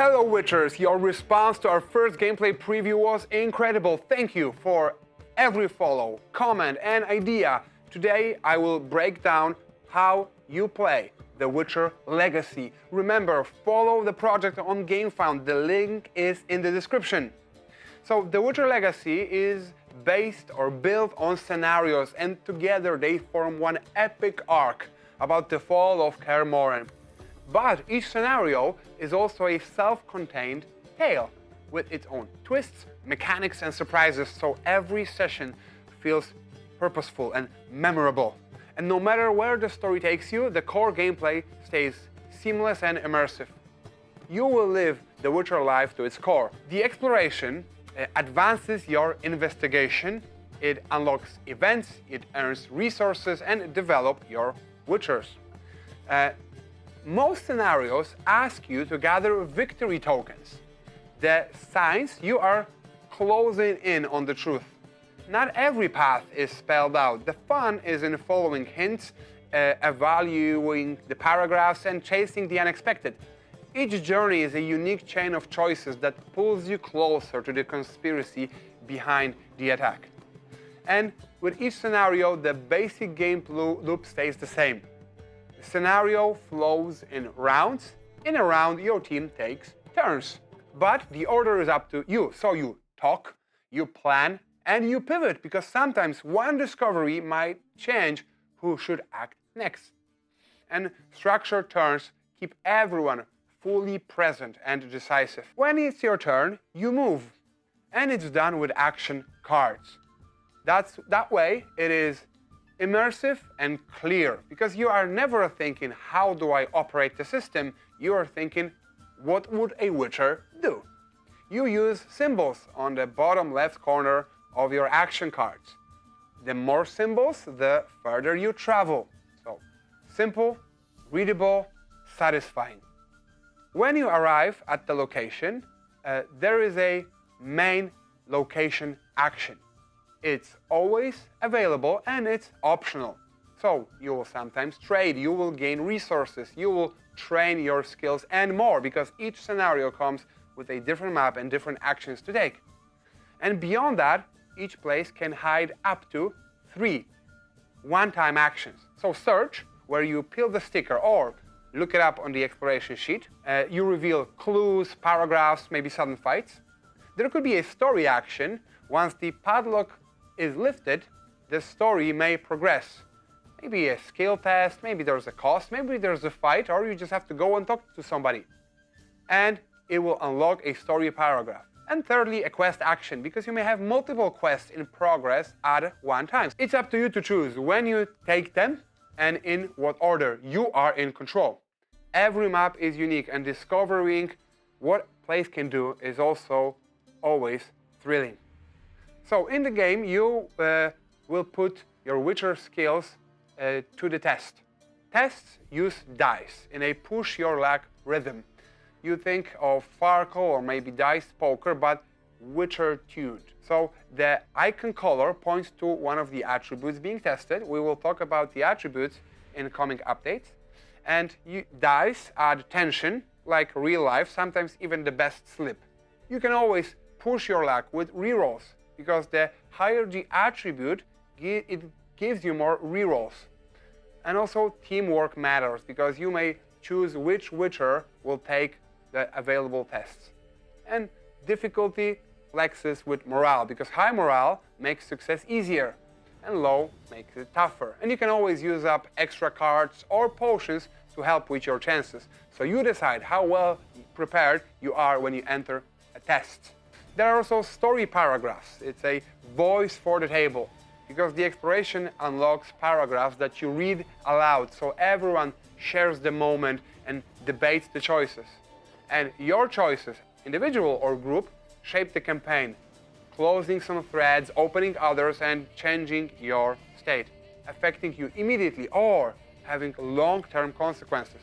Hello Witchers, your response to our first gameplay preview was incredible. Thank you for every follow, comment and idea. Today I will break down how you play The Witcher Legacy. Remember, follow the project on Gamefound, the link is in the description. So The Witcher Legacy is based or built on scenarios, and together they form one epic arc about the fall of Kaer Morhen. But each scenario is also a self-contained tale with its own twists, mechanics and surprises, so every session feels purposeful and memorable. And no matter where the story takes you, the core gameplay stays seamless and immersive. You will live The Witcher life to its core. The exploration advances your investigation, it unlocks events, it earns resources and develops your Witchers. Most scenarios ask you to gather victory tokens, the signs you are closing in on the truth. Not every path is spelled out. The fun is in following hints, evaluating the paragraphs and chasing the unexpected. Each journey is a unique chain of choices that pulls you closer to the conspiracy behind the attack. And with each scenario, the basic game loop stays the same. The scenario flows in rounds. In a round, your team takes turns. But the order is up to you. So you talk, you plan, and you pivot, because sometimes one discovery might change who should act next. And structured turns keep everyone fully present and decisive. When it's your turn, you move. And it's done with action cards. That way, it is immersive and clear, because you are never thinking, how do I operate the system? You are thinking, what would a Witcher do? You use symbols on the bottom left corner of your action cards. The more symbols, the further you travel. So, simple, readable, satisfying. When you arrive at the location, there is a main location action. It's always available and it's optional. So you will sometimes trade, you will gain resources, you will train your skills and more, because each scenario comes with a different map and different actions to take. And beyond that, each place can hide up to 3 one-time actions. So search, where you peel the sticker or look it up on the exploration sheet. You reveal clues, paragraphs, maybe sudden fights. There could be a story action. Once the padlock is lifted, the story may progress. Maybe a skill test, maybe there's a cost, maybe there's a fight, or you just have to go and talk to somebody. And it will unlock a story paragraph. And thirdly, a quest action, because you may have multiple quests in progress at one time. It's up to you to choose when you take them and in what order. You are in control. Every map is unique, and discovering what place can do is also always thrilling. So in the game, you will put your Witcher skills to the test. Tests use dice in a push your luck rhythm. You think of Farkle or maybe dice poker, but Witcher tuned. So the icon color points to one of the attributes being tested. We will talk about the attributes in coming updates. And dice add tension, like real life, sometimes even the best slip. You can always push your luck with rerolls, because the higher the attribute, it gives you more rerolls. And also teamwork matters, because you may choose which Witcher will take the available tests. And difficulty flexes with morale, because high morale makes success easier and low makes it tougher. And you can always use up extra cards or potions to help with your chances. So you decide how well prepared you are when you enter a test. There are also story paragraphs. It's a voice for the table, because the exploration unlocks paragraphs that you read aloud, so everyone shares the moment and debates the choices. And your choices, individual or group, shape the campaign, closing some threads, opening others, and changing your state, affecting you immediately or having long-term consequences.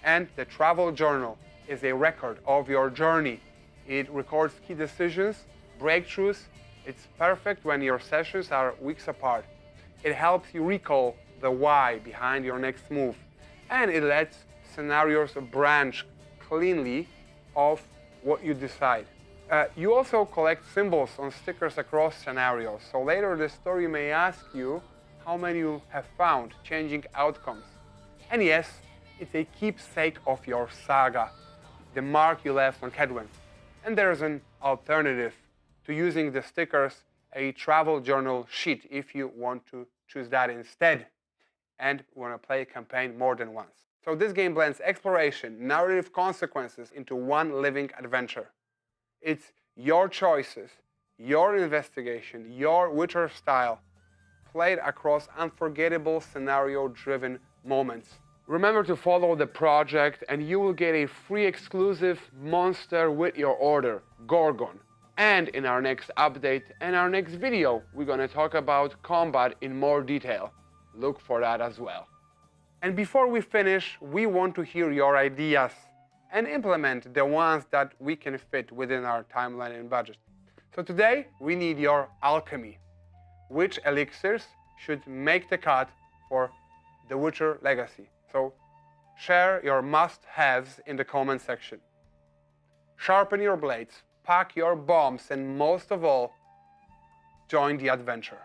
And the travel journal is a record of your journey. It records key decisions, breakthroughs. It's perfect when your sessions are weeks apart. It helps you recall the why behind your next move. And it lets scenarios branch cleanly of what you decide. You also collect symbols on stickers across scenarios, so later the story may ask you how many you have found, changing outcomes. And yes, it's a keepsake of your saga, the mark you left on Kedwen. And there's an alternative to using the stickers, a travel journal sheet, if you want to choose that instead and want to play a campaign more than once. So this game blends exploration, narrative consequences into one living adventure. It's your choices, your investigation, your Witcher style, played across unforgettable scenario-driven moments. Remember to follow the project and you will get a free exclusive monster with your order, Gorgon. And in our next update and our next video, we're gonna talk about combat in more detail. Look for that as well. And before we finish, we want to hear your ideas and implement the ones that we can fit within our timeline and budget. So today, we need your alchemy. Which elixirs should make the cut for The Witcher Legacy? So share your must-haves in the comment section. Sharpen your blades, pack your bombs, and most of all, join the adventure.